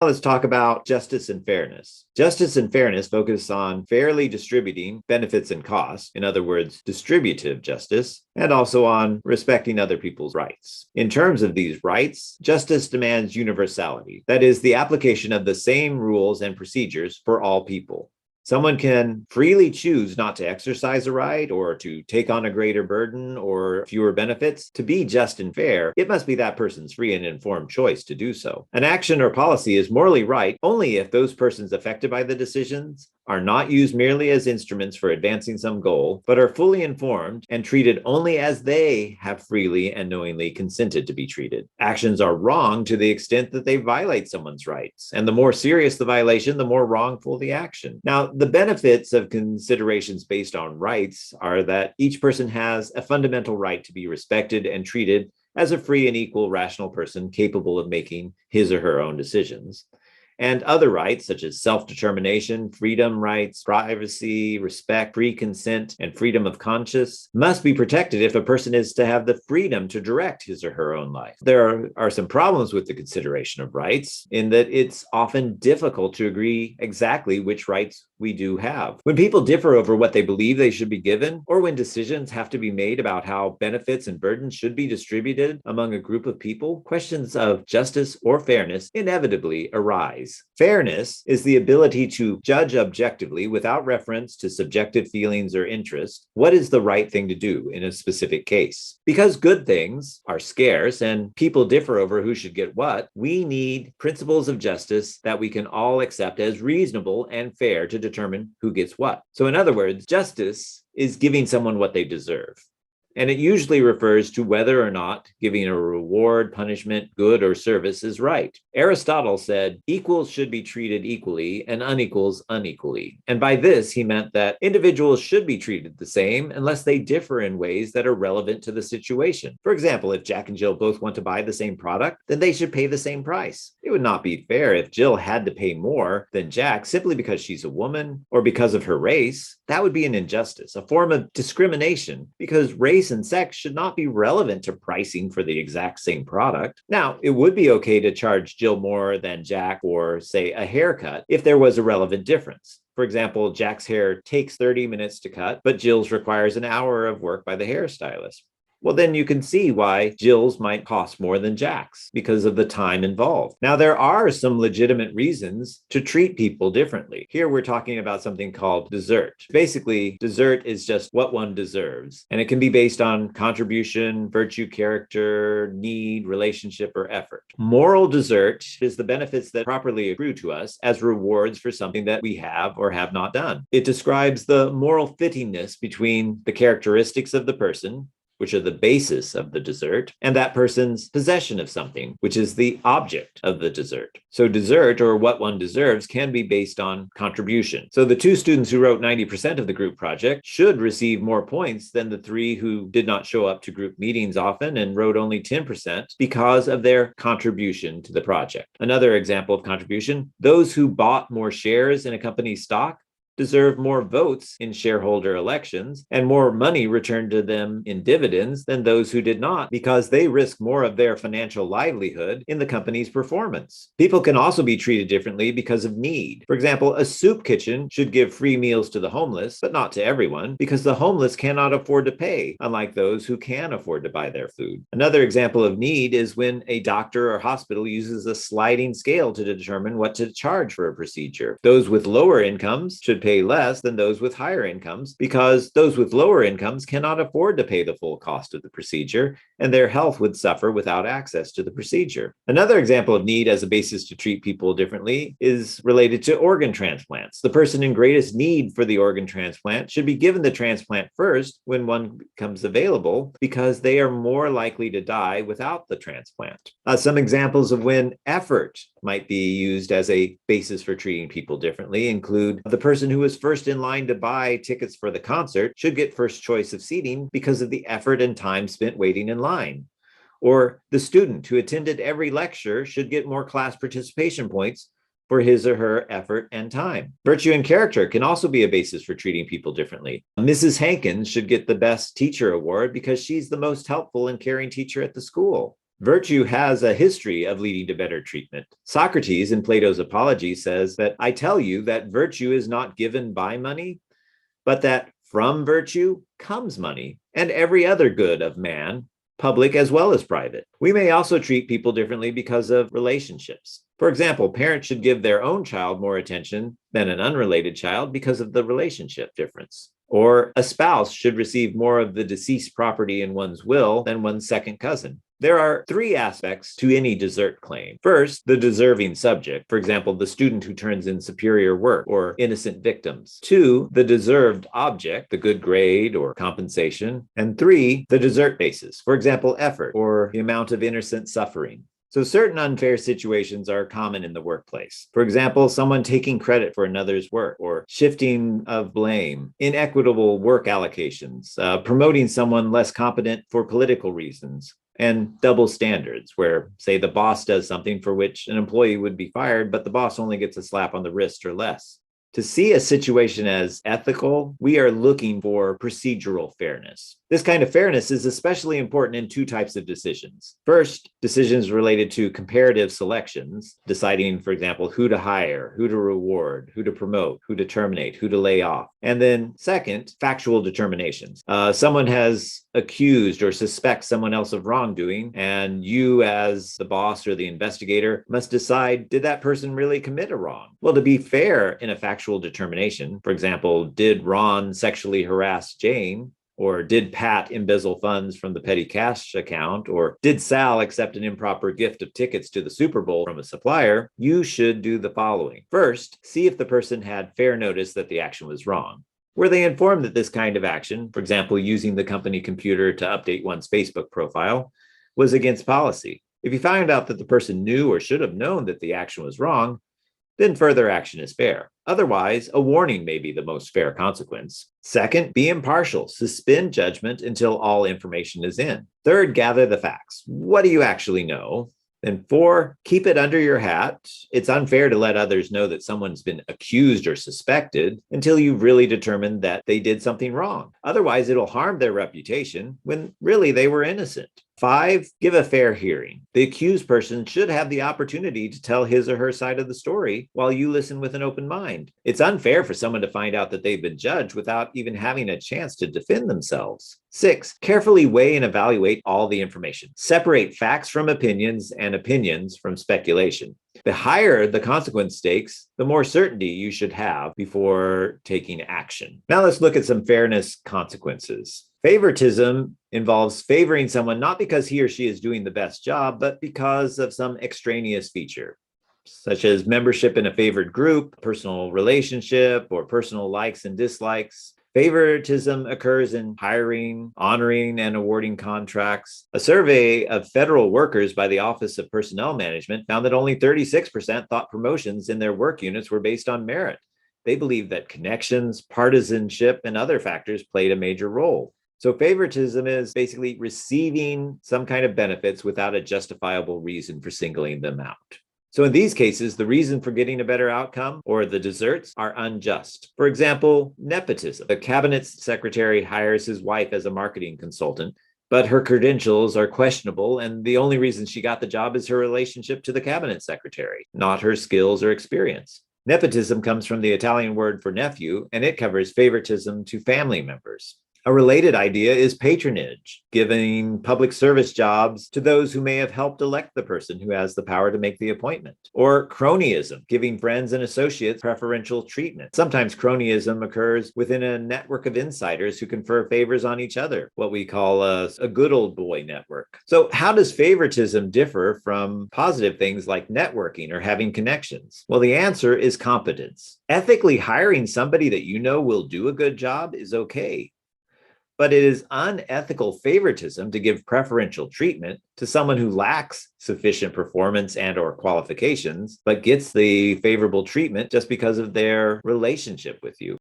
Let's talk about justice and fairness. Justice and fairness focus on fairly distributing benefits and costs, in other words, distributive justice, and also on respecting other people's rights. In terms of these rights, justice demands universality, that is, the application of the same rules and procedures for all people. Someone can freely choose not to exercise a right or to take on a greater burden or fewer benefits. To be just and fair, it must be that person's free and informed choice to do so. An action or policy is morally right only if those persons affected by the decisions are not used merely as instruments for advancing some goal, but are fully informed and treated only as they have freely and knowingly consented to be treated. Actions are wrong to the extent that they violate someone's rights, and the more serious the violation, the more wrongful the action. Now, the benefits of considerations based on rights are that each person has a fundamental right to be respected and treated as a free and equal rational person capable of making his or her own decisions. And other rights, such as self-determination, freedom rights, privacy, respect, free consent, and freedom of conscience, must be protected if a person is to have the freedom to direct his or her own life. There are some problems with the consideration of rights in that it's often difficult to agree exactly which rights we do have. When people differ over what they believe they should be given, or when decisions have to be made about how benefits and burdens should be distributed among a group of people, questions of justice or fairness inevitably arise. Fairness is the ability to judge objectively without reference to subjective feelings or interests what is the right thing to do in a specific case. Because good things are scarce and people differ over who should get what, we need principles of justice that we can all accept as reasonable and fair to determine who gets what. So in other words, justice is giving someone what they deserve. And it usually refers to whether or not giving a reward, punishment, good, or service is right. Aristotle said equals should be treated equally and unequals unequally. And by this, he meant that individuals should be treated the same unless they differ in ways that are relevant to the situation. For example, if Jack and Jill both want to buy the same product, then they should pay the same price. It would not be fair if Jill had to pay more than Jack simply because she's a woman or because of her race. That would be an injustice, a form of discrimination, because race and sex should not be relevant to pricing for the exact same product. Now, it would be okay to charge Jill more than Jack for, say, a haircut if there was a relevant difference. For example, Jack's hair takes 30 minutes to cut, but Jill's requires an hour of work by the hairstylist. Well, then you can see why Jill's might cost more than Jack's because of the time involved. Now, there are some legitimate reasons to treat people differently. Here we're talking about something called desert. Basically, desert is just what one deserves, and it can be based on contribution, virtue, character, need, relationship, or effort. Moral desert is the benefits that properly accrue to us as rewards for something that we have or have not done. It describes the moral fittingness between the characteristics of the person, which are the basis of the desert, and that person's possession of something, which is the object of the desert. So desert, or what one deserves, can be based on contribution. So the 2 students who wrote 90% of the group project should receive more points than the 3 who did not show up to group meetings often and wrote only 10% because of their contribution to the project. Another example of contribution, those who bought more shares in a company's stock deserve more votes in shareholder elections and more money returned to them in dividends than those who did not, because they risk more of their financial livelihood in the company's performance. People can also be treated differently because of need. For example, a soup kitchen should give free meals to the homeless, but not to everyone, because the homeless cannot afford to pay, unlike those who can afford to buy their food. Another example of need is when a doctor or hospital uses a sliding scale to determine what to charge for a procedure. Those with lower incomes should pay less than those with higher incomes because those with lower incomes cannot afford to pay the full cost of the procedure, and their health would suffer without access to the procedure. Another example of need as a basis to treat people differently is related to organ transplants. The person in greatest need for the organ transplant should be given the transplant first when one becomes available because they are more likely to die without the transplant. Some examples of when effort might be used as a basis for treating people differently include the person who was first in line to buy tickets for the concert should get first choice of seating because of the effort and time spent waiting in line. Or the student who attended every lecture should get more class participation points for his or her effort and time. Virtue and character can also be a basis for treating people differently. Mrs. Hankins should get the best teacher award because she's the most helpful and caring teacher at the school. Virtue has a history of leading to better treatment. Socrates in Plato's Apology says that I tell you that virtue is not given by money, but that from virtue comes money and every other good of man, public as well as private. We may also treat people differently because of relationships. For example, parents should give their own child more attention than an unrelated child because of the relationship difference. Or a spouse should receive more of the deceased property in one's will than one's second cousin. There are three aspects to any desert claim. First, the deserving subject, for example, the student who turns in superior work or innocent victims. Two, the deserved object, the good grade or compensation. And three, the desert basis, for example, effort or the amount of innocent suffering. So certain unfair situations are common in the workplace. For example, someone taking credit for another's work or shifting of blame, inequitable work allocations, promoting someone less competent for political reasons, and double standards where, say, the boss does something for which an employee would be fired, but the boss only gets a slap on the wrist or less. To see a situation as ethical, we are looking for procedural fairness. This kind of fairness is especially important in two types of decisions. First, decisions related to comparative selections, deciding, for example, who to hire, who to reward, who to promote, who to terminate, who to lay off. And then second, factual determinations. Someone has accused or suspects someone else of wrongdoing, and you as the boss or the investigator must decide, did that person really commit a wrong? Well, to be fair in a factual determination, for example, did Ron sexually harass Jane? Or did Pat embezzle funds from the petty cash account? Or did Sal accept an improper gift of tickets to the Super Bowl from a supplier? You should do the following. First, see if the person had fair notice that the action was wrong. Were they informed that this kind of action, for example, using the company computer to update one's Facebook profile, was against policy? If you find out that the person knew or should have known that the action was wrong, then further action is fair. Otherwise, a warning may be the most fair consequence. Second, be impartial. Suspend judgment until all information is in. Third, gather the facts. What do you actually know? And four, keep it under your hat. It's unfair to let others know that someone's been accused or suspected until you've really determined that they did something wrong. Otherwise, it'll harm their reputation when really they were innocent. 5, give a fair hearing. The accused person should have the opportunity to tell his or her side of the story while you listen with an open mind. It's unfair for someone to find out that they've been judged without even having a chance to defend themselves. 6, carefully weigh and evaluate all the information. Separate facts from opinions and opinions from speculation. The higher the consequence stakes, the more certainty you should have before taking action. Now let's look at some fairness consequences. Favoritism involves favoring someone not because he or she is doing the best job, but because of some extraneous feature, such as membership in a favored group, personal relationship, or personal likes and dislikes. Favoritism occurs in hiring, honoring, and awarding contracts. A survey of federal workers by the Office of Personnel Management found that only 36% thought promotions in their work units were based on merit. They believed that connections, partisanship, and other factors played a major role. So favoritism is basically receiving some kind of benefits without a justifiable reason for singling them out. So in these cases, the reason for getting a better outcome or the deserts are unjust. For example, nepotism. The cabinet secretary hires his wife as a marketing consultant, but her credentials are questionable, and the only reason she got the job is her relationship to the cabinet secretary, not her skills or experience. Nepotism comes from the Italian word for nephew, and it covers favoritism to family members. A related idea is patronage, giving public service jobs to those who may have helped elect the person who has the power to make the appointment. Or cronyism, giving friends and associates preferential treatment. Sometimes cronyism occurs within a network of insiders who confer favors on each other, what we call a good old boy network. So how does favoritism differ from positive things like networking or having connections? Well, the answer is competence. Ethically hiring somebody that you know will do a good job is okay. But it is unethical favoritism to give preferential treatment to someone who lacks sufficient performance and or qualifications, but gets the favorable treatment just because of their relationship with you.